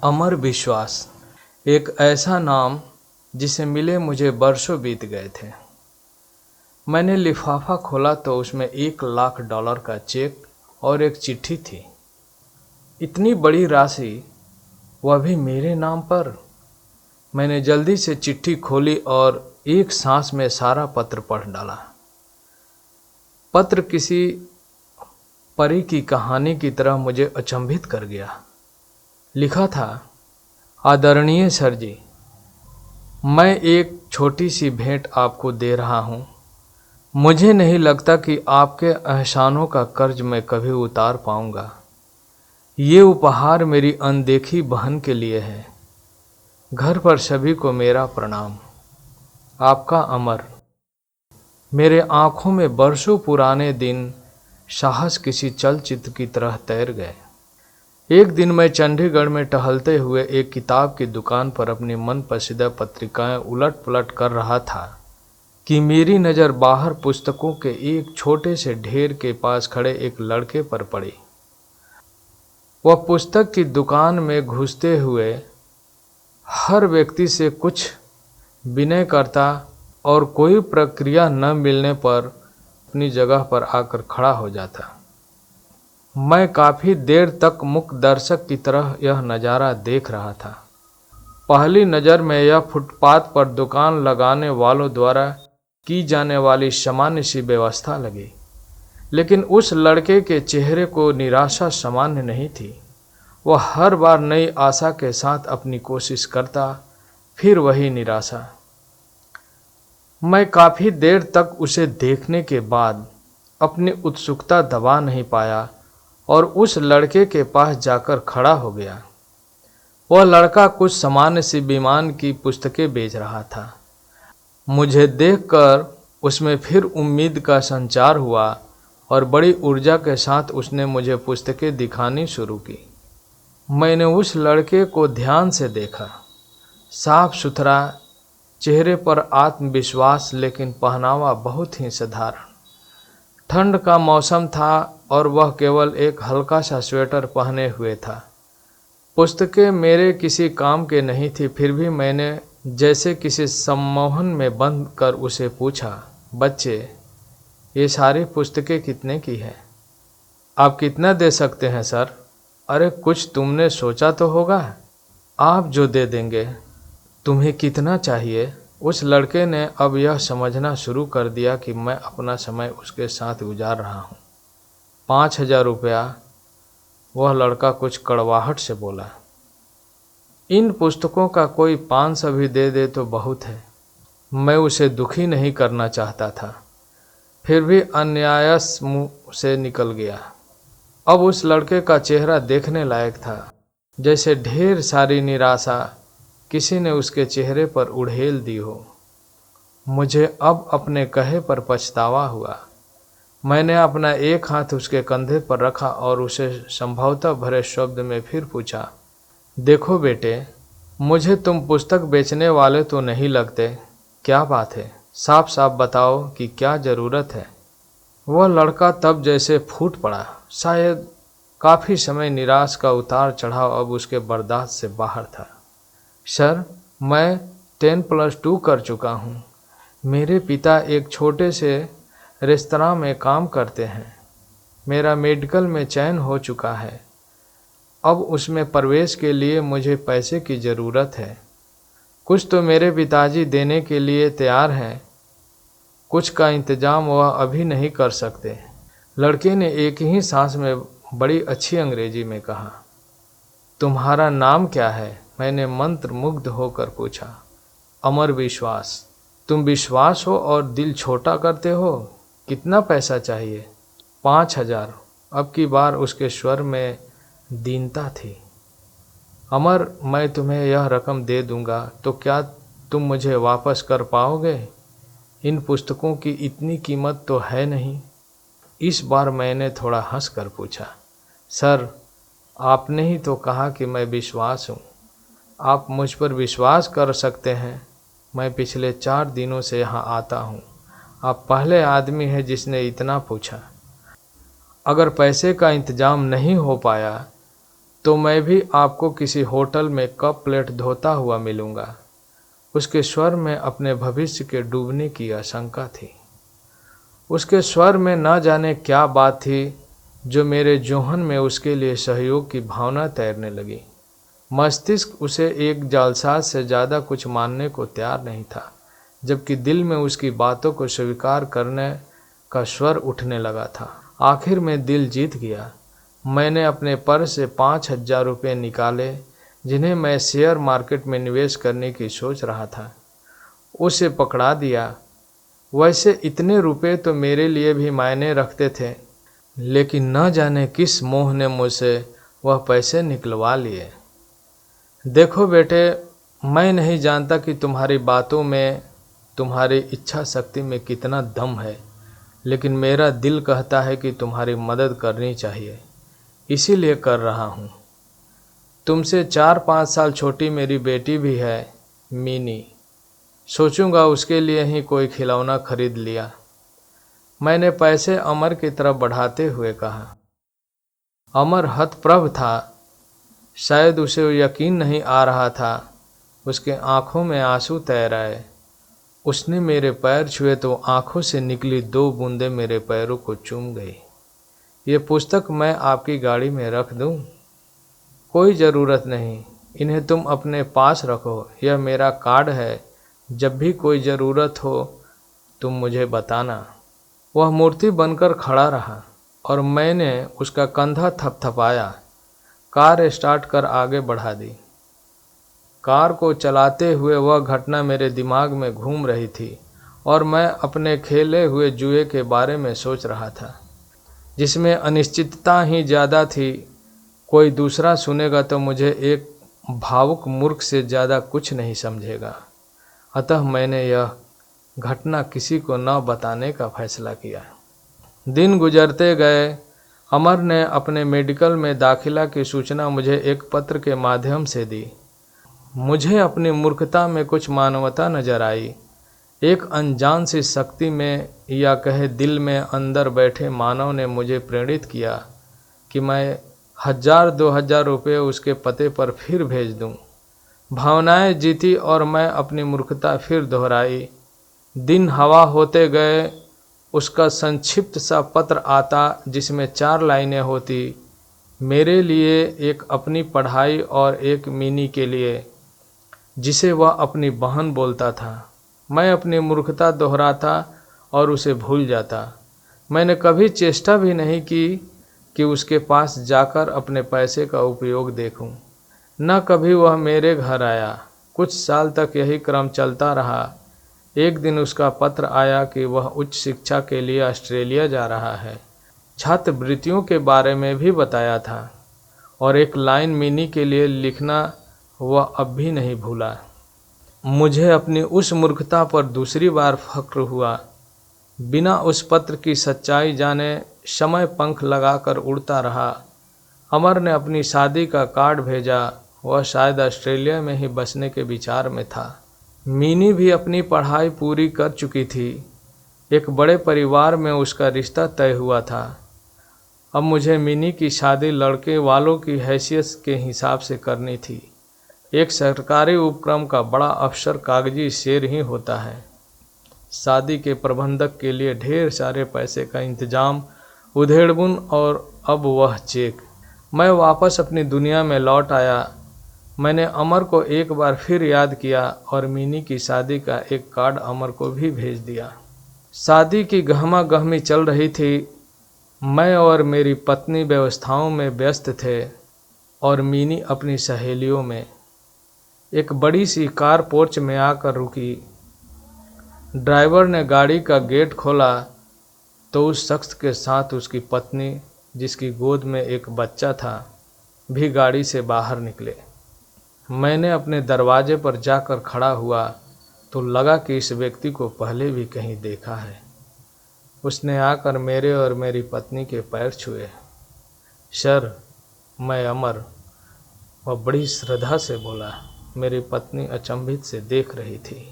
अमर विश्वास एक ऐसा नाम जिसे मिले मुझे वर्षों बीत गए थे। मैंने लिफाफा खोला तो उसमें $1,00,000 का चेक और एक चिट्ठी थी। इतनी बड़ी राशि, वह भी मेरे नाम पर। मैंने जल्दी से चिट्ठी खोली और एक सांस में सारा पत्र पढ़ डाला। पत्र किसी परी की कहानी की तरह मुझे अचंभित कर गया। लिखा था, आदरणीय सर जी, मैं एक छोटी सी भेंट आपको दे रहा हूँ। मुझे नहीं लगता कि आपके एहसानों का कर्ज मैं कभी उतार पाऊँगा। ये उपहार मेरी अनदेखी बहन के लिए है। घर पर सभी को मेरा प्रणाम। आपका अमर। मेरे आँखों में वर्षों पुराने दिन साहस किसी चलचित्र की तरह तैर गए। एक दिन मैं चंडीगढ़ में टहलते हुए एक किताब की दुकान पर अपनी मनपसंदीदा पत्रिकाएं उलट पुलट कर रहा था कि मेरी नज़र बाहर पुस्तकों के एक छोटे से ढेर के पास खड़े एक लड़के पर पड़ी। वह पुस्तक की दुकान में घुसते हुए हर व्यक्ति से कुछ विनय करता और कोई प्रक्रिया न मिलने पर अपनी जगह पर आकर खड़ा हो जाता। मैं काफ़ी देर तक मूक दर्शक की तरह यह नज़ारा देख रहा था। पहली नज़र में यह फुटपाथ पर दुकान लगाने वालों द्वारा की जाने वाली सामान्य सी व्यवस्था लगी, लेकिन उस लड़के के चेहरे को निराशा सामान्य नहीं थी। वह हर बार नई आशा के साथ अपनी कोशिश करता, फिर वही निराशा। मैं काफ़ी देर तक उसे देखने के बाद अपनी उत्सुकता दबा नहीं पाया और उस लड़के के पास जाकर खड़ा हो गया। वह लड़का कुछ सामान्य सी विमान की पुस्तकें बेच रहा था। मुझे देखकर उसमें फिर उम्मीद का संचार हुआ और बड़ी ऊर्जा के साथ उसने मुझे पुस्तकें दिखानी शुरू की। मैंने उस लड़के को ध्यान से देखा। साफ सुथरा, चेहरे पर आत्मविश्वास, लेकिन पहनावा बहुत ही साधारण। ठंड का मौसम था और वह केवल एक हल्का सा स्वेटर पहने हुए था। पुस्तकें मेरे किसी काम के नहीं थी, फिर भी मैंने जैसे किसी सम्मोहन में बंद कर उसे पूछा, बच्चे, ये सारी पुस्तकें कितने की है? आप कितना दे सकते हैं सर? अरे कुछ तुमने सोचा तो होगा। आप जो दे देंगे। तुम्हें कितना चाहिए? उस लड़के ने अब यह समझना शुरू कर दिया कि मैं अपना समय उसके साथ गुजार रहा हूँ। 5,000 रुपया, वह लड़का कुछ कड़वाहट से बोला। इन पुस्तकों का कोई 500 भी दे दे तो बहुत है। मैं उसे दुखी नहीं करना चाहता था, फिर भी अन्यायस मुँह से निकल गया। अब उस लड़के का चेहरा देखने लायक था, जैसे ढेर सारी निराशा किसी ने उसके चेहरे पर उड़ेल दी हो। मुझे अब अपने कहे पर पछतावा हुआ। मैंने अपना एक हाथ उसके कंधे पर रखा और उसे संभवतः भरे शब्द में फिर पूछा, देखो बेटे, मुझे तुम पुस्तक बेचने वाले तो नहीं लगते। क्या बात है? साफ साफ बताओ कि क्या ज़रूरत है? वह लड़का तब जैसे फूट पड़ा। शायद काफ़ी समय निराश का उतार चढ़ाव अब उसके बर्दाश्त से बाहर था। सर, मैं 10+2 कर चुका हूँ। मेरे पिता एक छोटे से रेस्तरां में काम करते हैं। मेरा मेडिकल में चयन हो चुका है। अब उसमें प्रवेश के लिए मुझे पैसे की ज़रूरत है। कुछ तो मेरे पिताजी देने के लिए तैयार हैं, कुछ का इंतज़ाम वह अभी नहीं कर सकते। लड़के ने एक ही सांस में बड़ी अच्छी अंग्रेजी में कहा, तुम्हारा नाम क्या है? मैंने मंत्रमुग्ध होकर पूछा। अमर विश्वास। तुम विश्वास हो और दिल छोटा करते हो। कितना पैसा चाहिए? 5,000। अब की बार उसके स्वर में दीनता थी। अमर, मैं तुम्हें यह रकम दे दूंगा तो क्या तुम मुझे वापस कर पाओगे? इन पुस्तकों की इतनी कीमत तो है नहीं। इस बार मैंने थोड़ा हंस कर पूछा, सर, आपने ही तो कहा कि मैं विश्वास हूँ। आप मुझ पर विश्वास कर सकते हैं। मैं पिछले 4 दिनों से यहाँ आता हूँ। आप पहले आदमी हैं जिसने इतना पूछा। अगर पैसे का इंतज़ाम नहीं हो पाया तो मैं भी आपको किसी होटल में कप प्लेट धोता हुआ मिलूंगा। उसके स्वर में अपने भविष्य के डूबने की आशंका थी। उसके स्वर में न जाने क्या बात थी जो मेरे जोहन में उसके लिए सहयोग की भावना तैरने लगी। मस्तिष्क उसे एक जालसाज से ज़्यादा कुछ मानने को तैयार नहीं था, जबकि दिल में उसकी बातों को स्वीकार करने का स्वर उठने लगा था। आखिर में दिल जीत गया। मैंने अपने पर्स से 5,000 रुपये निकाले, जिन्हें मैं शेयर मार्केट में निवेश करने की सोच रहा था। उसे पकड़ा दिया। वैसे इतने रुपए तो मेरे लिए भी मायने रखते थे, लेकिन न जाने किस मोह ने मुझसे वह पैसे निकलवा लिए। देखो बेटे, मैं नहीं जानता कि तुम्हारी बातों में, तुम्हारी इच्छा शक्ति में कितना दम है, लेकिन मेरा दिल कहता है कि तुम्हारी मदद करनी चाहिए, इसीलिए कर रहा हूँ। तुमसे 4-5 साल छोटी मेरी बेटी भी है, मीनी। सोचूंगा उसके लिए ही कोई खिलौना खरीद लिया। मैंने पैसे अमर की तरफ बढ़ाते हुए कहा। अमर हतप्रभ था। शायद उसे यकीन नहीं आ रहा था। उसके आंखों में आंसू तैर आए। उसने मेरे पैर छुए तो आंखों से निकली 2 बूंदें मेरे पैरों को चूम गई। ये पुस्तक मैं आपकी गाड़ी में रख दूं? कोई ज़रूरत नहीं, इन्हें तुम अपने पास रखो। यह मेरा कार्ड है, जब भी कोई ज़रूरत हो तुम मुझे बताना। वह मूर्ति बनकर खड़ा रहा और मैंने उसका कंधा थपथपाया। कार स्टार्ट कर आगे बढ़ा दी। कार को चलाते हुए वह घटना मेरे दिमाग में घूम रही थी और मैं अपने खेले हुए जुए के बारे में सोच रहा था, जिसमें अनिश्चितता ही ज़्यादा थी। कोई दूसरा सुनेगा तो मुझे एक भावुक मूर्ख से ज़्यादा कुछ नहीं समझेगा। अतः मैंने यह घटना किसी को न बताने का फैसला किया। दिन गुजरते गए। अमर ने अपने मेडिकल में दाखिला की सूचना मुझे एक पत्र के माध्यम से दी। मुझे अपनी मूर्खता में कुछ मानवता नजर आई। एक अनजान सी शक्ति में, या कहे दिल में अंदर बैठे मानव ने मुझे प्रेरित किया कि मैं 1,000-2,000 रुपये उसके पते पर फिर भेज दूं। भावनाएं जीती और मैं अपनी मूर्खता फिर दोहराई। दिन हवा होते गए। उसका संक्षिप्त सा पत्र आता, जिसमें 4 लाइनें होती। मेरे लिए, एक अपनी पढ़ाई और एक मीनी के लिए, जिसे वह अपनी बहन बोलता था। मैं अपनी मूर्खता दोहराता और उसे भूल जाता। मैंने कभी चेष्टा भी नहीं की कि उसके पास जाकर अपने पैसे का उपयोग देखूं। न कभी वह मेरे घर आया। कुछ साल तक यही क्रम चलता रहा। एक दिन उसका पत्र आया कि वह उच्च शिक्षा के लिए ऑस्ट्रेलिया जा रहा है। छात्रवृत्तियों के बारे में भी बताया था और एक लाइन मीनी के लिए लिखना वह अब भी नहीं भूला। मुझे अपनी उस मूर्खता पर दूसरी बार फक्र हुआ। बिना उस पत्र की सच्चाई जाने समय पंख लगाकर उड़ता रहा। अमर ने अपनी शादी का कार्ड भेजा। वह शायद ऑस्ट्रेलिया में ही बसने के विचार में था। मीनी भी अपनी पढ़ाई पूरी कर चुकी थी। एक बड़े परिवार में उसका रिश्ता तय हुआ था। अब मुझे मीनी की शादी लड़के वालों की हैसियत के हिसाब से करनी थी। एक सरकारी उपक्रम का बड़ा अफसर कागजी शेर ही होता है। शादी के प्रबंधक के लिए ढेर सारे पैसे का इंतजाम, उधेड़बुन और अब वह चेक। मैं वापस अपनी दुनिया में लौट आया। मैंने अमर को एक बार फिर याद किया और मीनी की शादी का एक कार्ड अमर को भी भेज दिया। शादी की गहमा गहमी चल रही थी। मैं और मेरी पत्नी व्यवस्थाओं में व्यस्त थे और मीनी अपनी सहेलियों में। एक बड़ी सी कार पोर्च में आकर रुकी। ड्राइवर ने गाड़ी का गेट खोला तो उस शख्स के साथ उसकी पत्नी, जिसकी गोद में एक बच्चा था, भी गाड़ी से बाहर निकले। मैंने अपने दरवाजे पर जाकर खड़ा हुआ तो लगा कि इस व्यक्ति को पहले भी कहीं देखा है। उसने आकर मेरे और मेरी पत्नी के पैर छुए। सर, मैं अमर। वह बड़ी श्रद्धा से बोला। मेरी पत्नी अचंभित से देख रही थी।